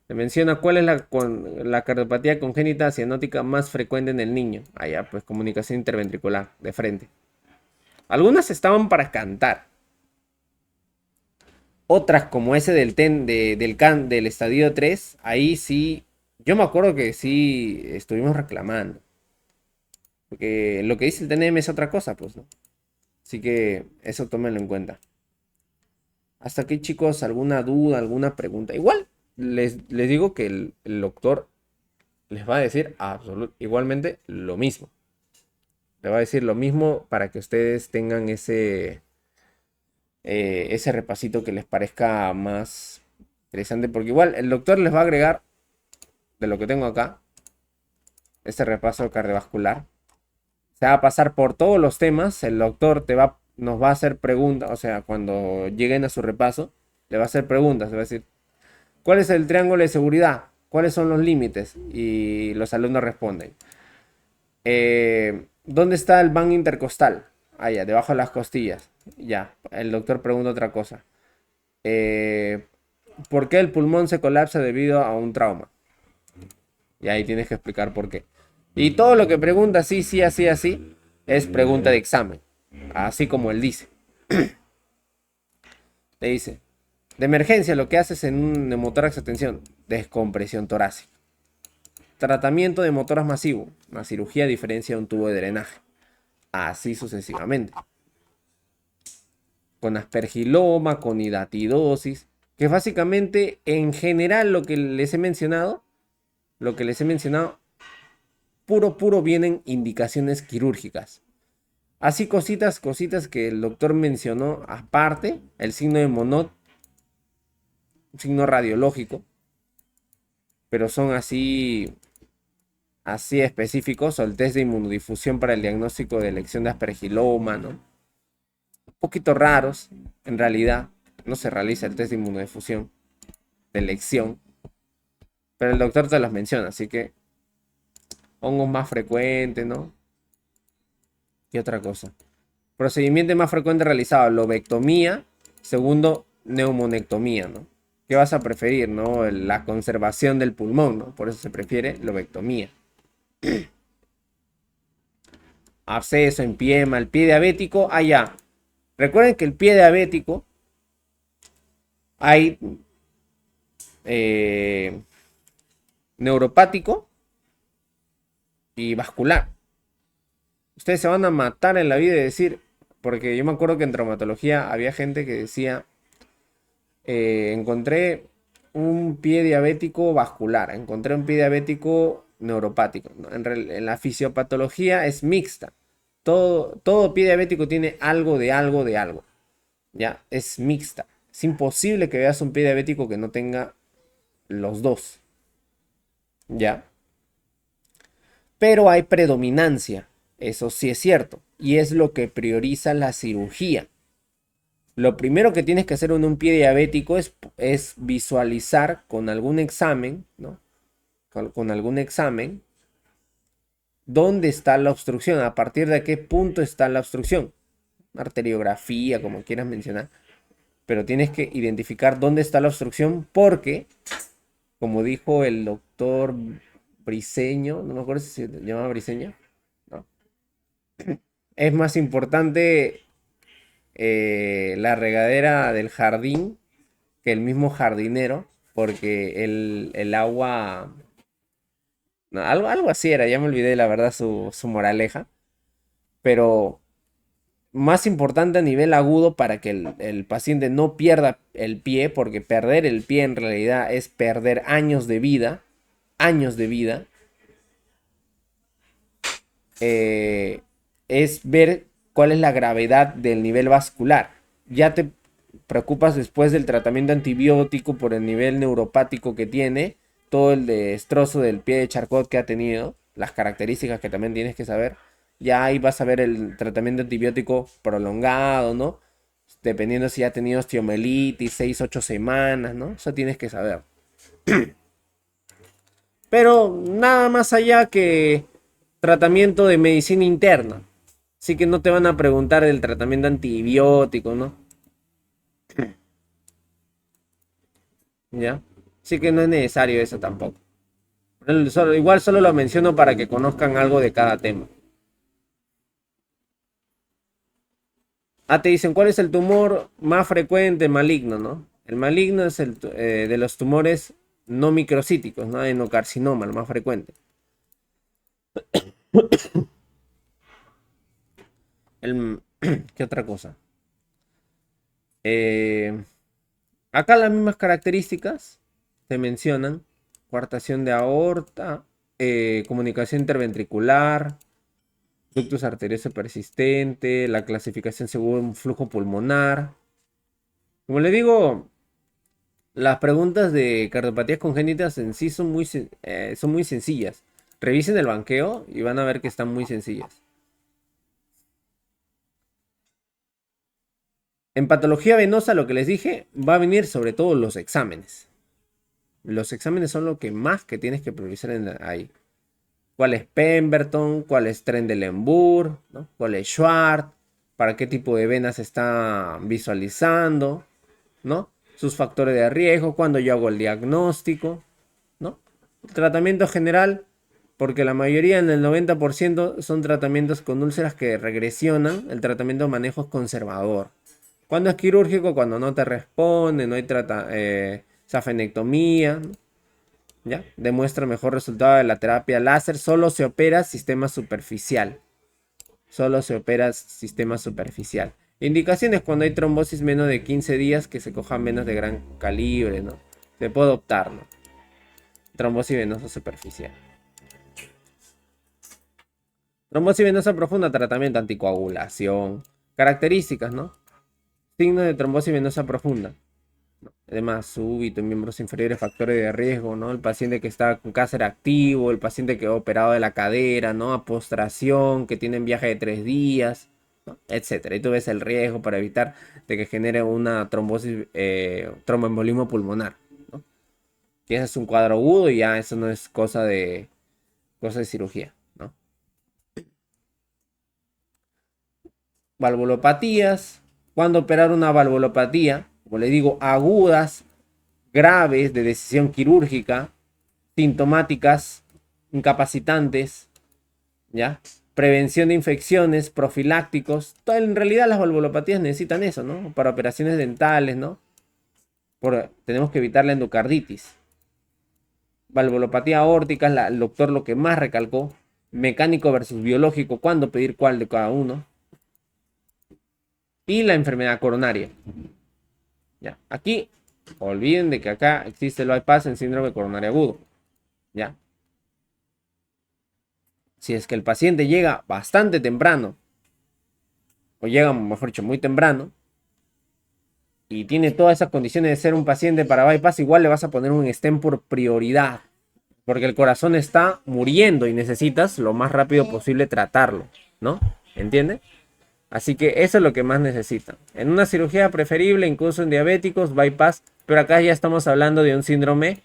Le menciona cuál es la cardiopatía congénita cianótica más frecuente en el niño. Ah, ya, pues comunicación interventricular, de frente. Algunas estaban para cantar. Otras como ese del estadio 3, ahí sí, yo me acuerdo que sí estuvimos reclamando. Porque lo que dice el TNM es otra cosa, pues, ¿no? Así que eso tómenlo en cuenta. Hasta aquí, chicos, alguna duda, alguna pregunta. Igual, les digo que el doctor les va a decir igualmente lo mismo. Le va a decir lo mismo para que ustedes tengan ese repasito que les parezca más interesante. Porque igual el doctor les va a agregar de lo que tengo acá, este repaso cardiovascular. Se va a pasar por todos los temas. El doctor nos va a hacer preguntas. O sea, cuando lleguen a su repaso, le va a hacer preguntas. Le va a decir, ¿cuál es el triángulo de seguridad? ¿Cuáles son los límites? Y los alumnos responden. ¿Dónde está el van intercostal? Allá, debajo de las costillas. Ya, el doctor pregunta otra cosa. ¿Por qué el pulmón se colapsa debido a un trauma? Y ahí tienes que explicar por qué. Y todo lo que pregunta sí, sí, así, así, es pregunta de examen. Así como él dice. Te dice, de emergencia lo que haces en un neumotórax, atención, descompresión torácica. Tratamiento de motoras masivo, una cirugía a diferencia de un tubo de drenaje. Así sucesivamente. Con aspergiloma, con hidatidosis, que básicamente en general lo que les he mencionado, puro vienen indicaciones quirúrgicas. Así cositas que el doctor mencionó aparte, el signo de Monod, un signo radiológico, pero son así específicos, o el test de inmunodifusión para el diagnóstico de elección de aspergiloma, ¿no? Un poquito raros, en realidad, no se realiza el test de inmunodifusión de elección, pero el doctor te los menciona, así que hongos más frecuentes, ¿no? Y otra cosa. Procedimiento más frecuente realizado, lobectomía, segundo, neumonectomía, ¿no? ¿Qué vas a preferir, no? La conservación del pulmón, ¿no? Por eso se prefiere lobectomía. Absceso, empiema, el pie diabético, allá. Recuerden que el pie diabético hay neuropático y vascular. Ustedes se van a matar en la vida de decir, porque yo me acuerdo que en traumatología había gente que decía, encontré un pie diabético vascular, encontré un pie diabético neuropático. ¿No? En la fisiopatología es mixta. Todo pie diabético tiene algo de algo de algo. Ya, es mixta. Es imposible que veas un pie diabético que no tenga los dos. ¿ya? Pero hay predominancia, eso sí es cierto, y es lo que prioriza la cirugía. Lo primero que tienes que hacer en un pie diabético es visualizar con algún examen, ¿no? Con algún examen, dónde está la obstrucción, a partir de qué punto está la obstrucción. Arteriografía, como quieras mencionar. Pero tienes que identificar dónde está la obstrucción porque, como dijo el doctor Briseño, no me acuerdo si se llama Briseño, ¿no? Es más importante la regadera del jardín que el mismo jardinero, porque el agua, no, algo así era, ya me olvidé la verdad su moraleja, pero más importante a nivel agudo para que el paciente no pierda el pie, porque perder el pie en realidad es perder años de vida, eh, es ver cuál es la gravedad del nivel vascular. Ya te preocupas después del tratamiento antibiótico por el nivel neuropático que tiene, todo el destrozo del pie de Charcot que ha tenido, las características que también tienes que saber. Ya ahí vas a ver el tratamiento antibiótico prolongado, ¿no? Dependiendo si ha tenido osteomelitis, 6 u 8 semanas, ¿no? Eso tienes que saber. Pero nada más allá que tratamiento de medicina interna. Así que no te van a preguntar del tratamiento antibiótico, ¿no? ¿Ya? Así que no es necesario eso tampoco. Igual solo lo menciono para que conozcan algo de cada tema. Ah, te dicen, ¿cuál es el tumor más frecuente maligno, no? El maligno es el de los tumores no microcíticos, ¿no? Adenocarcinoma, el más frecuente. ¿Qué otra cosa? Eh, Acá las mismas características se mencionan. Coartación de aorta, comunicación interventricular, ductus arterioso persistente, la clasificación según flujo pulmonar. Como le digo, las preguntas de cardiopatías congénitas en sí son muy sencillas. Revisen el banqueo y van a ver que están muy sencillas. En patología venosa, lo que les dije, va a venir sobre todo los exámenes. Los exámenes son lo que más que tienes que priorizar ahí. ¿Cuál es Pemberton? ¿Cuál es Trendelenburg? ¿No? ¿Cuál es Schwartz? ¿Para qué tipo de venas está visualizando? ¿No? Sus factores de riesgo, cuando yo hago el diagnóstico, ¿no? El tratamiento general, porque la mayoría, en el 90%, son tratamientos con úlceras que regresionan. El tratamiento de manejo es conservador. Cuando es quirúrgico, cuando no te responde, no hay safenectomía, ¿no? ¿Ya? Demuestra mejor resultado de la terapia láser. Solo se opera sistema superficial. Solo se opera sistema superficial. Indicaciones cuando hay trombosis menos de 15 días, que se cojan venas de gran calibre, ¿no? Se puede optar, ¿no? Trombosis venosa superficial. Trombosis venosa profunda, tratamiento anticoagulación. Características, ¿no? Signos de trombosis venosa profunda. Además, súbito en miembros inferiores, factores de riesgo, ¿no? El paciente que está con cáncer activo, el paciente que ha operado de la cadera, ¿no? A postración, que tienen viaje de 3 días, ¿no? Etcétera. Y tú ves el riesgo para evitar de que genere una trombosis, tromboembolismo pulmonar, ¿no? Que ese es un cuadro agudo y ya eso no es cosa de cirugía, ¿no? Valvulopatías. ¿Cuándo operar una valvulopatía? Como le digo, agudas, graves, de decisión quirúrgica, sintomáticas, incapacitantes, ¿ya? Prevención de infecciones, profilácticos. En realidad las valvulopatías necesitan eso, ¿no? Para operaciones dentales, ¿no? Tenemos que evitar la endocarditis. Valvulopatía aórtica, el doctor lo que más recalcó. Mecánico versus biológico, cuándo pedir cuál de cada uno. Y la enfermedad coronaria. ¿Ya? Aquí, olviden de que acá existe el bypass en síndrome coronario agudo. ¿Ya? Si es que el paciente llega bastante temprano, o llega, mejor dicho, muy temprano, y tiene todas esas condiciones de ser un paciente para bypass, igual le vas a poner un stent por prioridad. porque el corazón está muriendo y necesitas lo más rápido posible tratarlo, ¿no? ¿Entiendes? Así que eso es lo que más necesitan. En una cirugía preferible, incluso en diabéticos, bypass, pero acá ya estamos hablando de un síndrome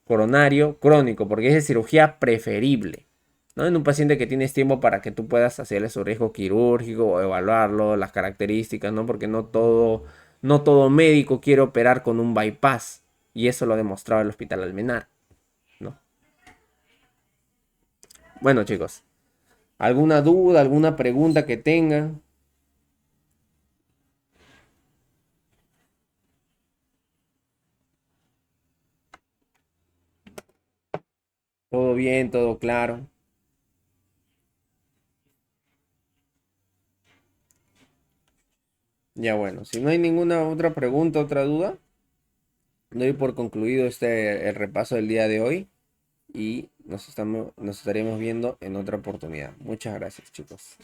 coronario crónico, porque es de cirugía preferible, ¿no? En un paciente que tienes tiempo para que tú puedas hacerle su riesgo quirúrgico o evaluarlo, las características, ¿no? Porque no todo médico quiere operar con un bypass, y eso lo ha demostrado el Hospital Almenar, ¿no? Bueno, chicos, ¿alguna duda, alguna pregunta que tengan? ¿Todo bien, todo claro? Ya bueno, si no hay ninguna otra pregunta, otra duda, doy por concluido el repaso del día de hoy y nos estaremos viendo en otra oportunidad. Muchas gracias, chicos.